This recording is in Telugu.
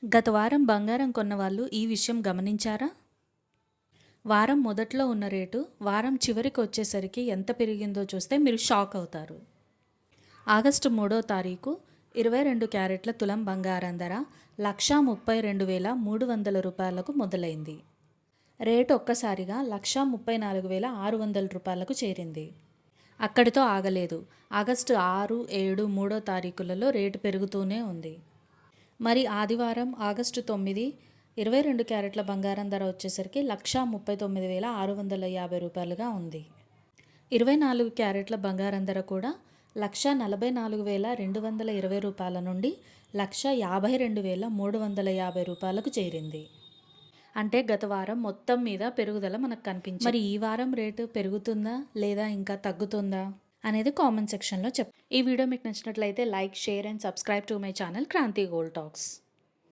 గత వారం బంగారం కొన్నవాళ్ళు ఈ విషయం గమనించారా? వారం మొదట్లో ఉన్న రేటు వారం చివరికి వచ్చేసరికి ఎంత పెరిగిందో చూస్తే మీరు షాక్ అవుతారు. ఆగస్టు 3వ తారీఖు 22 క్యారెట్ల తులం బంగారం ధర 1,32,300 రూపాయలకు మొదలైంది. రేటు ఒక్కసారిగా 1,34,600 రూపాయలకు చేరింది. అక్కడితో ఆగలేదు. ఆగస్టు 6, 7, 3వ తారీఖులలో రేటు పెరుగుతూనే ఉంది. మరి ఆదివారం ఆగస్టు 9 22 క్యారెట్ల బంగారం ధర వచ్చేసరికి 1,39,650 రూపాయలుగా ఉంది. 24 క్యారెట్ల బంగారం ధర కూడా 1,44,220 రూపాయల నుండి 1,52,350 రూపాయలకు చేరింది. అంటే గత వారం మొత్తం మీద పెరుగుదల మనకు కనిపించింది. మరి ఈ వారం రేటు పెరుగుతుందా లేదా ఇంకా తగ్గుతుందా అనేది కామెంట్ సెక్షన్లో చెప్పండి. ఈ వీడియో మీకు నచ్చినట్లయితే like, share and subscribe to my channel Kranthi gold talks.